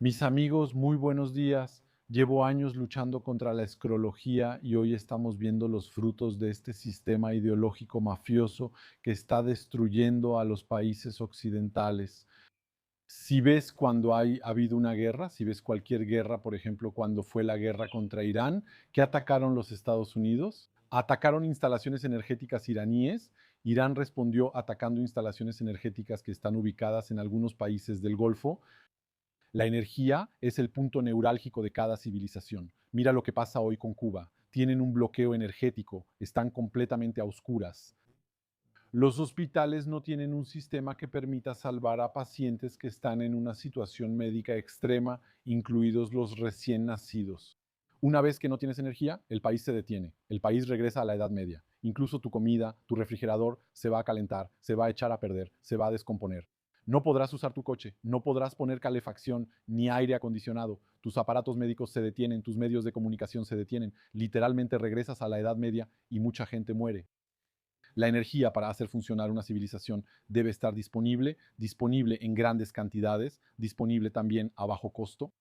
Mis amigos, muy buenos días. Llevo años luchando contra la escrología y hoy estamos viendo los frutos de este sistema ideológico mafioso que está destruyendo a los países occidentales. Si ves cuando ha habido una guerra, si ves cualquier guerra, por ejemplo, cuando fue la guerra contra Irán, ¿qué atacaron los Estados Unidos? Atacaron instalaciones energéticas iraníes. Irán respondió atacando instalaciones energéticas que están ubicadas en algunos países del Golfo. La energía es el punto neurálgico de cada civilización. Mira lo que pasa hoy con Cuba. Tienen un bloqueo energético, están completamente a oscuras. Los hospitales no tienen un sistema que permita salvar a pacientes que están en una situación médica extrema, incluidos los recién nacidos. Una vez que no tienes energía, el país se detiene, el país regresa a la Edad Media. Incluso tu comida, tu refrigerador se va a calentar, se va a echar a perder, se va a descomponer. No podrás usar tu coche, no podrás poner calefacción ni aire acondicionado. Tus aparatos médicos se detienen, tus medios de comunicación se detienen. Literalmente regresas a la Edad Media y mucha gente muere. La energía para hacer funcionar una civilización debe estar disponible en grandes cantidades, disponible también a bajo costo.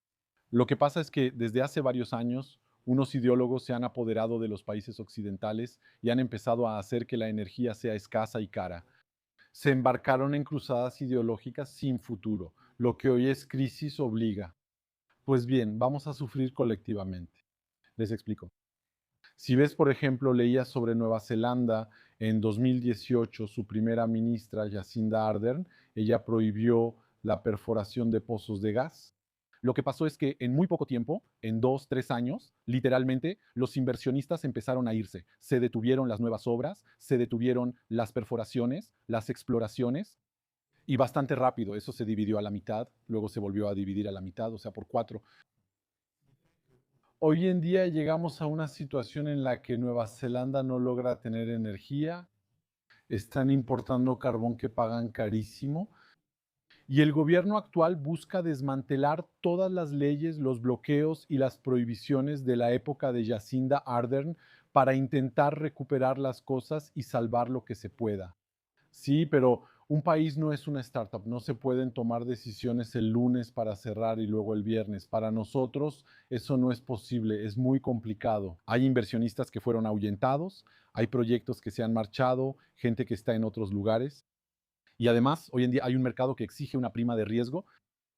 Lo que pasa es que desde hace varios años unos ideólogos se han apoderado de los países occidentales y han empezado a hacer que la energía sea escasa y cara. Se embarcaron en cruzadas ideológicas sin futuro. Lo que hoy es crisis obliga. Pues bien, vamos a sufrir colectivamente. Les explico. Si ves, por ejemplo, leías sobre Nueva Zelanda en 2018, su primera ministra, Jacinda Ardern, ella prohibió la perforación de pozos de gas. Lo que pasó es que en muy poco tiempo, en 2, 3 años, literalmente los inversionistas empezaron a irse. Se detuvieron las nuevas obras, se detuvieron las perforaciones, las exploraciones, y bastante rápido. Eso se dividió a la mitad, luego se volvió a dividir a la mitad, o sea, por cuatro. Hoy en día llegamos a una situación en la que Nueva Zelanda no logra tener energía, están importando carbón que pagan carísimo y el gobierno actual busca desmantelar todas las leyes, los bloqueos y las prohibiciones de la época de Jacinda Ardern para intentar recuperar las cosas y salvar lo que se pueda. Sí, pero un país no es una startup, no se pueden tomar decisiones el lunes para cerrar y luego el viernes. Para nosotros eso no es posible, es muy complicado. Hay inversionistas que fueron ahuyentados, hay proyectos que se han marchado, gente que está en otros lugares. Y además, hoy en día hay un mercado que exige una prima de riesgo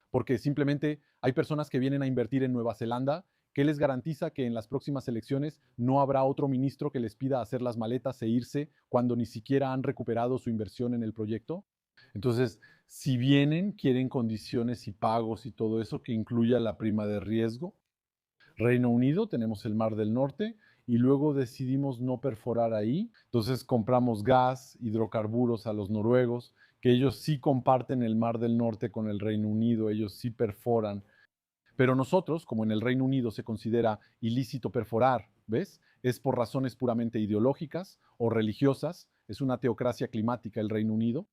porque simplemente hay personas que vienen a invertir en Nueva Zelanda. ¿Qué les garantiza que en las próximas elecciones no habrá otro ministro que les pida hacer las maletas e irse cuando ni siquiera han recuperado su inversión en el proyecto? Entonces, si vienen, quieren condiciones y pagos y todo eso que incluya la prima de riesgo. Reino Unido, tenemos el Mar del Norte y luego decidimos no perforar ahí. Entonces compramos gas, hidrocarburos a los noruegos, que ellos sí comparten el Mar del Norte con el Reino Unido, ellos sí perforan. Pero nosotros, como en el Reino Unido se considera ilícito perforar, ¿ves? Es por razones puramente ideológicas o religiosas, es una teocracia climática el Reino Unido,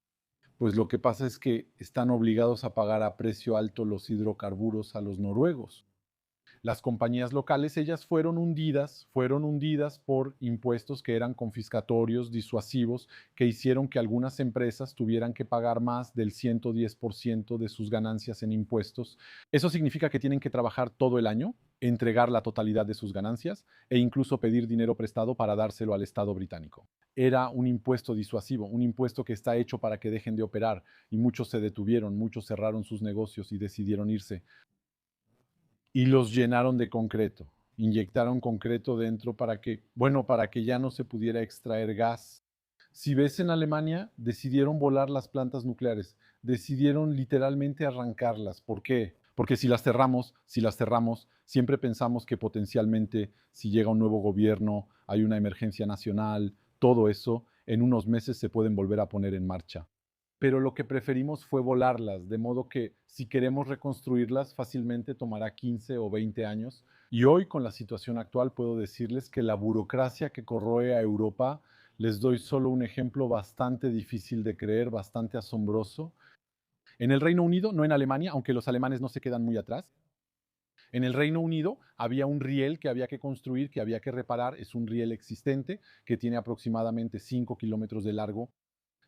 pues lo que pasa es que están obligados a pagar a precio alto los hidrocarburos a los noruegos. Las compañías locales, ellas fueron hundidas por impuestos que eran confiscatorios, disuasivos, que hicieron que algunas empresas tuvieran que pagar más del 110% de sus ganancias en impuestos. Eso significa que tienen que trabajar todo el año, entregar la totalidad de sus ganancias e incluso pedir dinero prestado para dárselo al Estado británico. Era un impuesto disuasivo, un impuesto que está hecho para que dejen de operar y muchos se detuvieron, muchos cerraron sus negocios y decidieron irse y los llenaron de concreto. Inyectaron concreto dentro para que, bueno, para que ya no se pudiera extraer gas. Si ves en Alemania, decidieron volar las plantas nucleares, decidieron literalmente arrancarlas. ¿Por qué? Porque si las cerramos, siempre pensamos que potencialmente si llega un nuevo gobierno, hay una emergencia nacional, todo eso, en unos meses se pueden volver a poner en marcha, pero lo que preferimos fue volarlas, de modo que si queremos reconstruirlas fácilmente tomará 15 o 20 años. Y hoy con la situación actual puedo decirles que la burocracia que corroe a Europa, les doy solo un ejemplo bastante difícil de creer, bastante asombroso. En el Reino Unido, no en Alemania, aunque los alemanes no se quedan muy atrás, en el Reino Unido había un riel que había que construir, que había que reparar, es un riel existente que tiene aproximadamente 5 kilómetros de largo.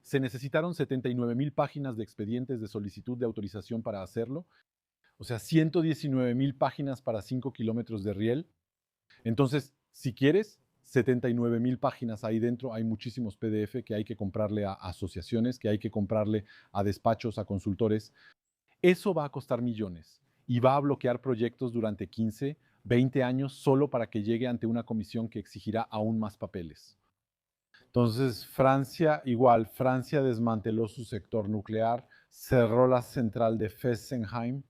Se necesitaron 79,000 páginas de expedientes de solicitud de autorización para hacerlo. O sea, 119,000 páginas para 5 kilómetros de riel. Entonces, si quieres, 79,000 páginas ahí dentro. Hay muchísimos PDF que hay que comprarle a asociaciones, que hay que comprarle a despachos, a consultores. Eso va a costar millones y va a bloquear proyectos durante 15, 20 años solo para que llegue ante una comisión que exigirá aún más papeles. Entonces, Francia, igual, Francia desmanteló su sector nuclear, cerró la central de Fessenheim.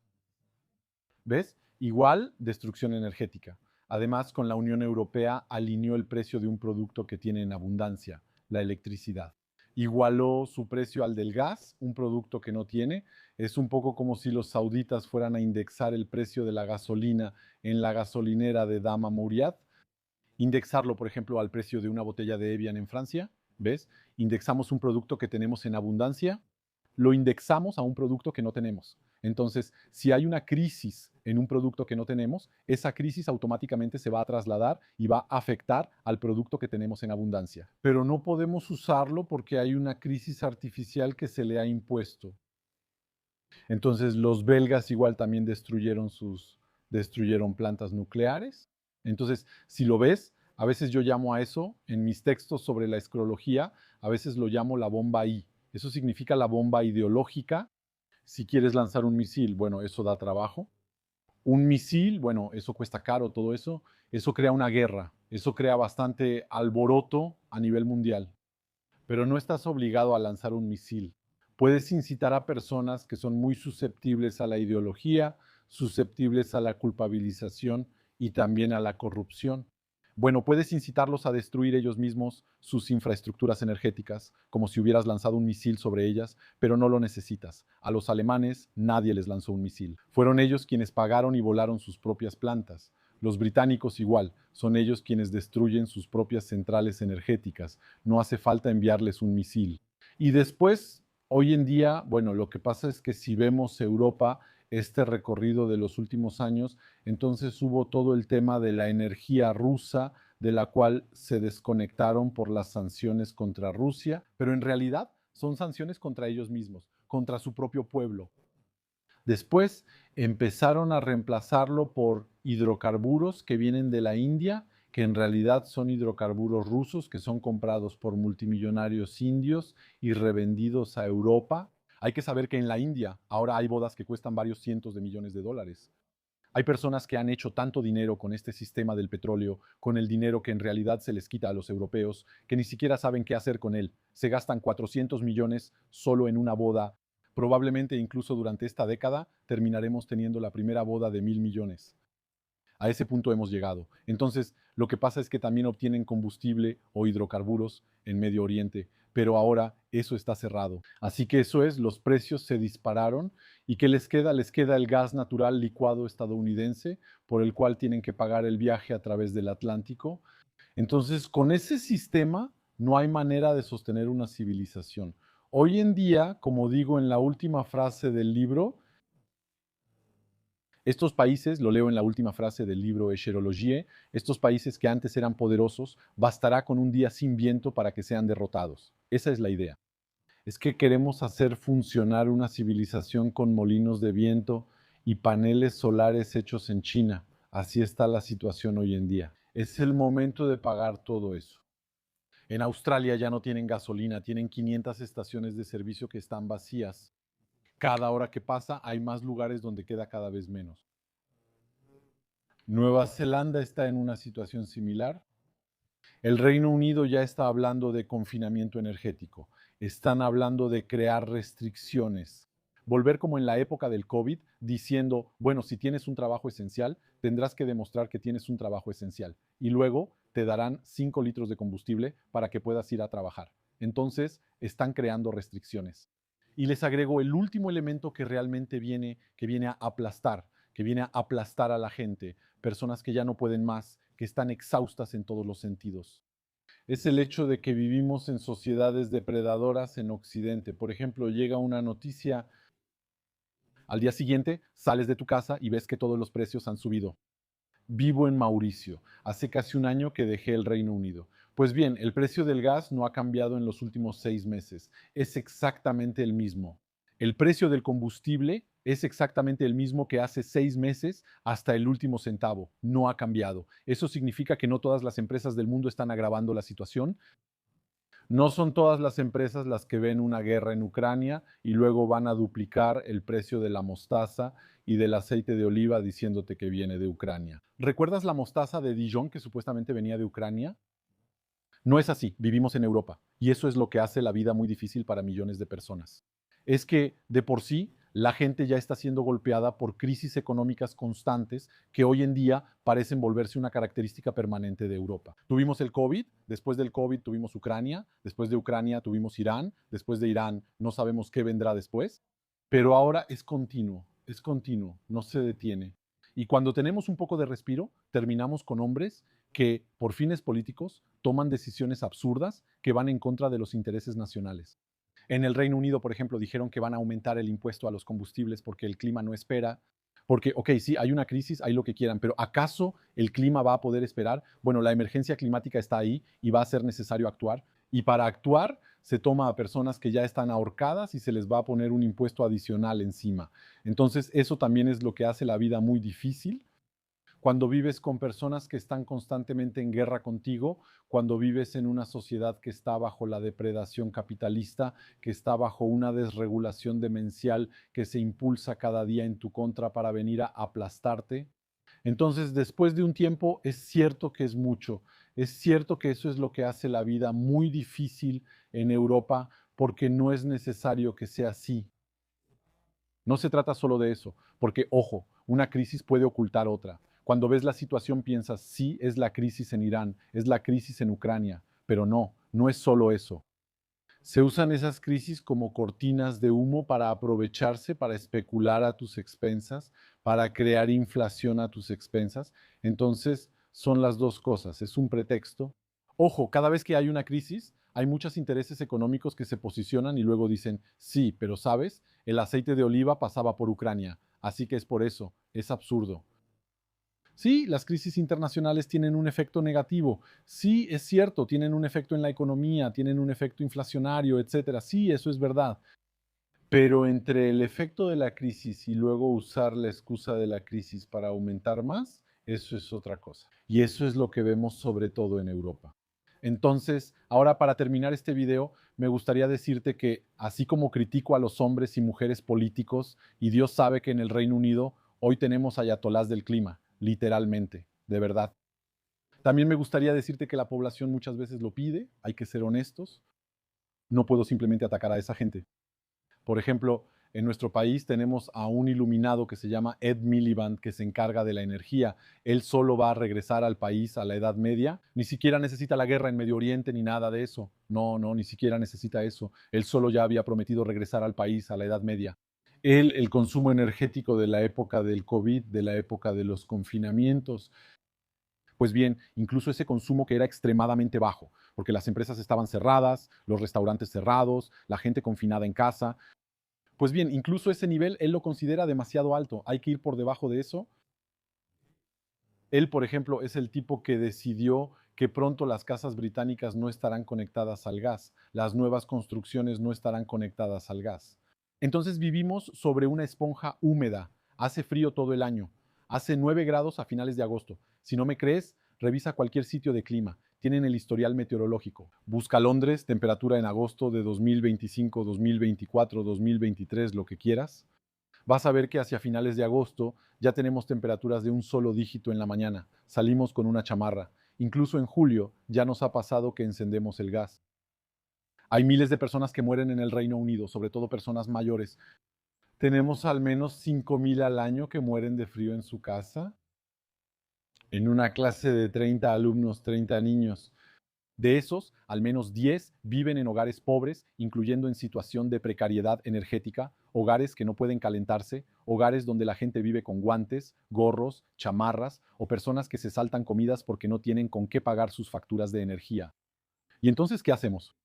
¿Ves? Igual, destrucción energética. Además, con la Unión Europea alineó el precio de un producto que tiene en abundancia, la electricidad. Igualó su precio al del gas, un producto que no tiene. Es un poco como si los sauditas fueran a indexar el precio de la gasolina en la gasolinera de Dama Mouriad. Indexarlo, por ejemplo, al precio de una botella de Evian en Francia. ¿Ves? Indexamos un producto que tenemos en abundancia, lo indexamos a un producto que no tenemos. Entonces, si hay una crisis en un producto que no tenemos, esa crisis automáticamente se va a trasladar y va a afectar al producto que tenemos en abundancia. Pero no podemos usarlo porque hay una crisis artificial que se le ha impuesto. Entonces, los belgas igual también destruyeron plantas nucleares. Entonces, si lo ves, a veces yo llamo a eso, en mis textos sobre la escrología, a veces lo llamo la bomba I. Eso significa la bomba ideológica. Si quieres lanzar un misil, bueno, eso da trabajo. Un misil, bueno, eso cuesta caro, todo eso. Eso crea una guerra. Eso crea bastante alboroto a nivel mundial. Pero no estás obligado a lanzar un misil. Puedes incitar a personas que son muy susceptibles a la ideología, susceptibles a la culpabilización y también a la corrupción. Bueno, puedes incitarlos a destruir ellos mismos sus infraestructuras energéticas, como si hubieras lanzado un misil sobre ellas, pero no lo necesitas. A los alemanes nadie les lanzó un misil. Fueron ellos quienes pagaron y volaron sus propias plantas. Los británicos igual, son ellos quienes destruyen sus propias centrales energéticas. No hace falta enviarles un misil. Y después, hoy en día, bueno, lo que pasa es que si vemos Europa, este recorrido de los últimos años, entonces hubo todo el tema de la energía rusa, de la cual se desconectaron por las sanciones contra Rusia, pero en realidad son sanciones contra ellos mismos, contra su propio pueblo. Después empezaron a reemplazarlo por hidrocarburos que vienen de la India, que en realidad son hidrocarburos rusos que son comprados por multimillonarios indios y revendidos a Europa. Hay que saber que en la India ahora hay bodas que cuestan varios cientos de millones de dólares. Hay personas que han hecho tanto dinero con este sistema del petróleo, con el dinero que en realidad se les quita a los europeos, que ni siquiera saben qué hacer con él. Se gastan 400 millones solo en una boda. Probablemente incluso durante esta década terminaremos teniendo la primera boda de 1.000 millones. A ese punto hemos llegado. Entonces, lo que pasa es que también obtienen combustible o hidrocarburos en Medio Oriente, pero ahora eso está cerrado. Así que eso es, los precios se dispararon y ¿qué les queda? Les queda el gas natural licuado estadounidense, por el cual tienen que pagar el viaje a través del Atlántico. Entonces, con ese sistema no hay manera de sostener una civilización. Hoy en día, como digo en la última frase del libro, estos países, lo leo en la última frase del libro Eschatologie, estos países que antes eran poderosos, bastará con un día sin viento para que sean derrotados. Esa es la idea. Es que queremos hacer funcionar una civilización con molinos de viento y paneles solares hechos en China. Así está la situación hoy en día. Es el momento de pagar todo eso. En Australia ya no tienen gasolina, tienen 500 estaciones de servicio que están vacías. Cada hora que pasa hay más lugares donde queda cada vez menos. Nueva Zelanda está en una situación similar. El Reino Unido ya está hablando de confinamiento energético. Están hablando de crear restricciones. Volver como en la época del COVID, diciendo, bueno, si tienes un trabajo esencial, tendrás que demostrar que tienes un trabajo esencial. Y luego te darán 5 litros de combustible para que puedas ir a trabajar. Entonces, están creando restricciones. Y les agrego el último elemento que realmente viene a aplastar a la gente, personas que ya no pueden más, que están exhaustas en todos los sentidos. Es el hecho de que vivimos en sociedades depredadoras en Occidente. Por ejemplo, llega una noticia, al día siguiente sales de tu casa y ves que todos los precios han subido. Vivo en Mauricio. Hace casi un año que dejé el Reino Unido. Pues bien, el precio del gas no ha cambiado en los últimos 6 meses. Es exactamente el mismo. El precio del combustible es exactamente el mismo que hace 6 meses hasta el último centavo. No ha cambiado. Eso significa que no todas las empresas del mundo están agravando la situación. No son todas las empresas las que ven una guerra en Ucrania y luego van a duplicar el precio de la mostaza y del aceite de oliva diciéndote que viene de Ucrania. ¿Recuerdas la mostaza de Dijon que supuestamente venía de Ucrania? No es así, vivimos en Europa y eso es lo que hace la vida muy difícil para millones de personas. Es que de por sí la gente ya está siendo golpeada por crisis económicas constantes que hoy en día parecen volverse una característica permanente de Europa. Tuvimos el COVID, después del COVID tuvimos Ucrania, después de Ucrania tuvimos Irán, después de Irán no sabemos qué vendrá después, pero ahora es continuo, no se detiene. Y cuando tenemos un poco de respiro, terminamos con hombres que, por fines políticos, toman decisiones absurdas que van en contra de los intereses nacionales. En el Reino Unido, por ejemplo, dijeron que van a aumentar el impuesto a los combustibles porque el clima no espera. Porque, ok, sí, hay una crisis, hay lo que quieran, pero ¿acaso el clima va a poder esperar? Bueno, la emergencia climática está ahí y va a ser necesario actuar. Y para actuar se toma a personas que ya están ahorcadas y se les va a poner un impuesto adicional encima. Entonces, eso también es lo que hace la vida muy difícil cuando vives con personas que están constantemente en guerra contigo, cuando vives en una sociedad que está bajo la depredación capitalista, que está bajo una desregulación demencial que se impulsa cada día en tu contra para venir a aplastarte. Entonces, después de un tiempo, es cierto que es mucho, es cierto que eso es lo que hace la vida muy difícil en Europa, porque no es necesario que sea así. No se trata solo de eso, porque, ojo, una crisis puede ocultar otra. Cuando ves la situación piensas, sí, es la crisis en Irán, es la crisis en Ucrania, pero no, no es solo eso. Se usan esas crisis como cortinas de humo para aprovecharse, para especular a tus expensas, para crear inflación a tus expensas. Entonces, son las dos cosas, es un pretexto. Ojo, cada vez que hay una crisis, hay muchos intereses económicos que se posicionan y luego dicen, sí, pero sabes, el aceite de oliva pasaba por Ucrania, así que es por eso, es absurdo. Sí, las crisis internacionales tienen un efecto negativo. Sí, es cierto, tienen un efecto en la economía, tienen un efecto inflacionario, etcétera. Sí, eso es verdad. Pero entre el efecto de la crisis y luego usar la excusa de la crisis para aumentar más, eso es otra cosa. Y eso es lo que vemos sobre todo en Europa. Entonces, ahora para terminar este video, me gustaría decirte que así como critico a los hombres y mujeres políticos, y Dios sabe que en el Reino Unido hoy tenemos ayatolás del clima, literalmente, de verdad. También me gustaría decirte que la población muchas veces lo pide, hay que ser honestos. No puedo simplemente atacar a esa gente. Por ejemplo, en nuestro país tenemos a un iluminado que se llama Ed Miliband, que se encarga de la energía. Él solo va a regresar al país a la Edad Media. Ni siquiera necesita la guerra en Medio Oriente ni nada de eso. No, no, ni siquiera necesita eso. Él solo ya había prometido regresar al país a la Edad Media. El consumo energético de la época del COVID, de la época de los confinamientos, pues bien, incluso ese consumo que era extremadamente bajo, porque las empresas estaban cerradas, los restaurantes cerrados, la gente confinada en casa, pues bien, incluso ese nivel él lo considera demasiado alto. Hay que ir por debajo de eso. Él, por ejemplo, es el tipo que decidió que pronto las casas británicas no estarán conectadas al gas, las nuevas construcciones no estarán conectadas al gas. Entonces vivimos sobre una esponja húmeda, hace frío todo el año, hace 9 grados a finales de agosto. Si no me crees, revisa cualquier sitio de clima, tienen el historial meteorológico. Busca Londres, temperatura en agosto de 2025, 2024, 2023, lo que quieras. Vas a ver que hacia finales de agosto ya tenemos temperaturas de un solo dígito en la mañana. Salimos con una chamarra. Incluso en julio ya nos ha pasado que encendemos el gas. Hay miles de personas que mueren en el Reino Unido, sobre todo personas mayores. Tenemos al menos 5,000 al año que mueren de frío en su casa. En una clase de 30 alumnos, 30 niños. De esos, al menos 10 viven en hogares pobres, incluyendo en situación de precariedad energética, hogares que no pueden calentarse, hogares donde la gente vive con guantes, gorros, chamarras o personas que se saltan comidas porque no tienen con qué pagar sus facturas de energía. ¿Y entonces qué hacemos?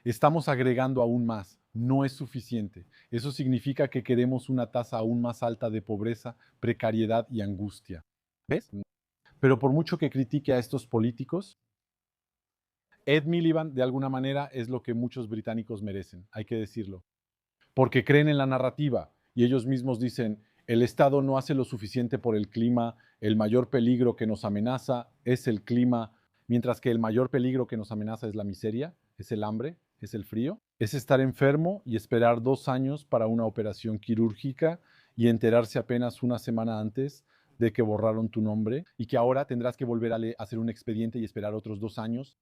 Estamos agregando aún más. No es suficiente. Eso significa que queremos una tasa aún más alta de pobreza, precariedad y angustia. ¿Ves? Pero por mucho que critique a estos políticos, Ed Miliband, de alguna manera, es lo que muchos británicos merecen, hay que decirlo. Porque creen en la narrativa y ellos mismos dicen, el Estado no hace lo suficiente por el clima, el mayor peligro que nos amenaza es el clima, mientras que el mayor peligro que nos amenaza es la miseria, es el hambre, es el frío, es estar enfermo y esperar 2 años para una operación quirúrgica y enterarse apenas una semana antes de que borraron tu nombre y que ahora tendrás que volver a hacer un expediente y esperar otros 2 años.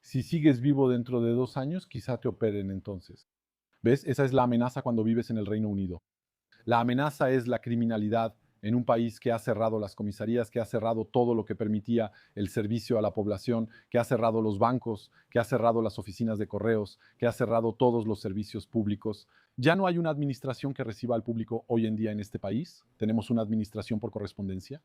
Si sigues vivo dentro de 2 años, quizá te operen entonces. ¿Ves? Esa es la amenaza cuando vives en el Reino Unido. La amenaza es la criminalidad en un país que ha cerrado las comisarías, que ha cerrado todo lo que permitía el servicio a la población, que ha cerrado los bancos, que ha cerrado las oficinas de correos, que ha cerrado todos los servicios públicos. Ya no hay una administración que reciba al público hoy en día en este país. Tenemos una administración por correspondencia.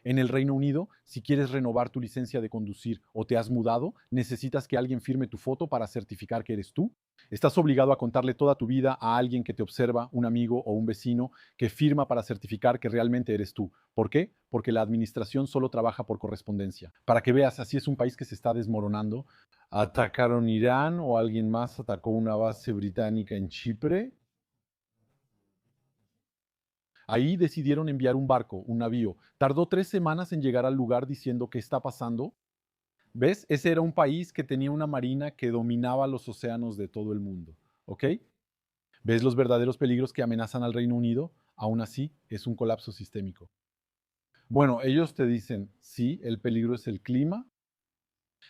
En el Reino Unido, si quieres renovar tu licencia de conducir o te has mudado, necesitas que alguien firme tu foto para certificar que eres tú. Estás obligado a contarle toda tu vida a alguien que te observa, un amigo o un vecino, que firma para certificar que realmente eres tú. ¿Por qué? Porque la administración solo trabaja por correspondencia. Para que veas, así es un país que se está desmoronando. ¿Atacaron Irán o alguien más atacó una base británica en Chipre? Ahí decidieron enviar un barco, un navío. Tardó 3 semanas en llegar al lugar diciendo qué está pasando. ¿Ves? Ese era un país que tenía una marina que dominaba los océanos de todo el mundo. ¿Ok? ¿Ves los verdaderos peligros que amenazan al Reino Unido? Aún así, es un colapso sistémico. Bueno, ellos te dicen, sí, el peligro es el clima.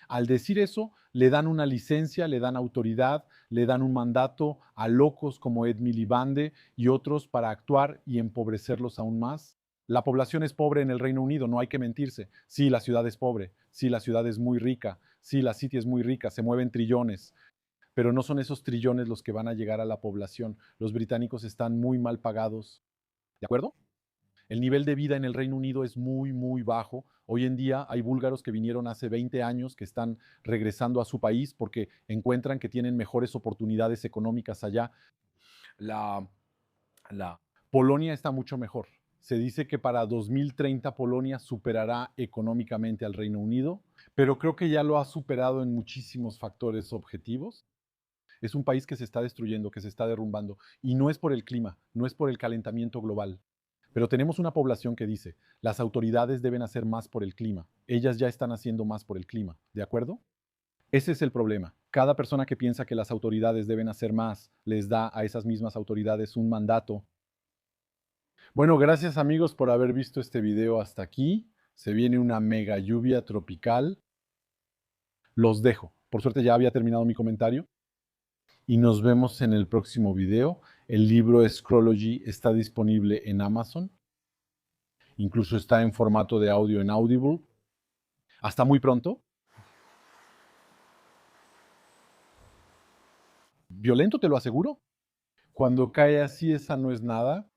Al decir eso, le dan una licencia, le dan autoridad, le dan un mandato a locos como Ed Milibande y otros para actuar y empobrecerlos aún más. La población es pobre en el Reino Unido, no hay que mentirse. Sí, la ciudad es pobre, sí, la ciudad es muy rica, sí, la City es muy rica, se mueven trillones, pero no son esos trillones los que van a llegar a la población. Los británicos están muy mal pagados, ¿de acuerdo? El nivel de vida en el Reino Unido es muy, muy bajo. Hoy en día hay búlgaros que vinieron hace 20 años que están regresando a su país porque encuentran que tienen mejores oportunidades económicas allá. La, la Polonia está mucho mejor. Se dice que para 2030 Polonia superará económicamente al Reino Unido, pero creo que ya lo ha superado en muchísimos factores objetivos. Es un país que se está destruyendo, que se está derrumbando, y no es por el clima, no es por el calentamiento global. Pero tenemos una población que dice, las autoridades deben hacer más por el clima. Ellas ya están haciendo más por el clima, ¿de acuerdo? Ese es el problema. Cada persona que piensa que las autoridades deben hacer más, les da a esas mismas autoridades un mandato. Bueno, gracias amigos por haber visto este video hasta aquí. Se viene una mega lluvia tropical. Los dejo. Por suerte ya había terminado mi comentario. Y nos vemos en el próximo video. El libro Scrology está disponible en Amazon. Incluso está en formato de audio en Audible. Hasta muy pronto. Violento, te lo aseguro. Cuando cae así, esa no es nada.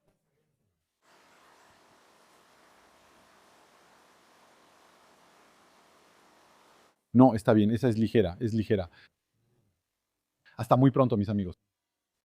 No, está bien, esa es ligera, es ligera. Hasta muy pronto, mis amigos.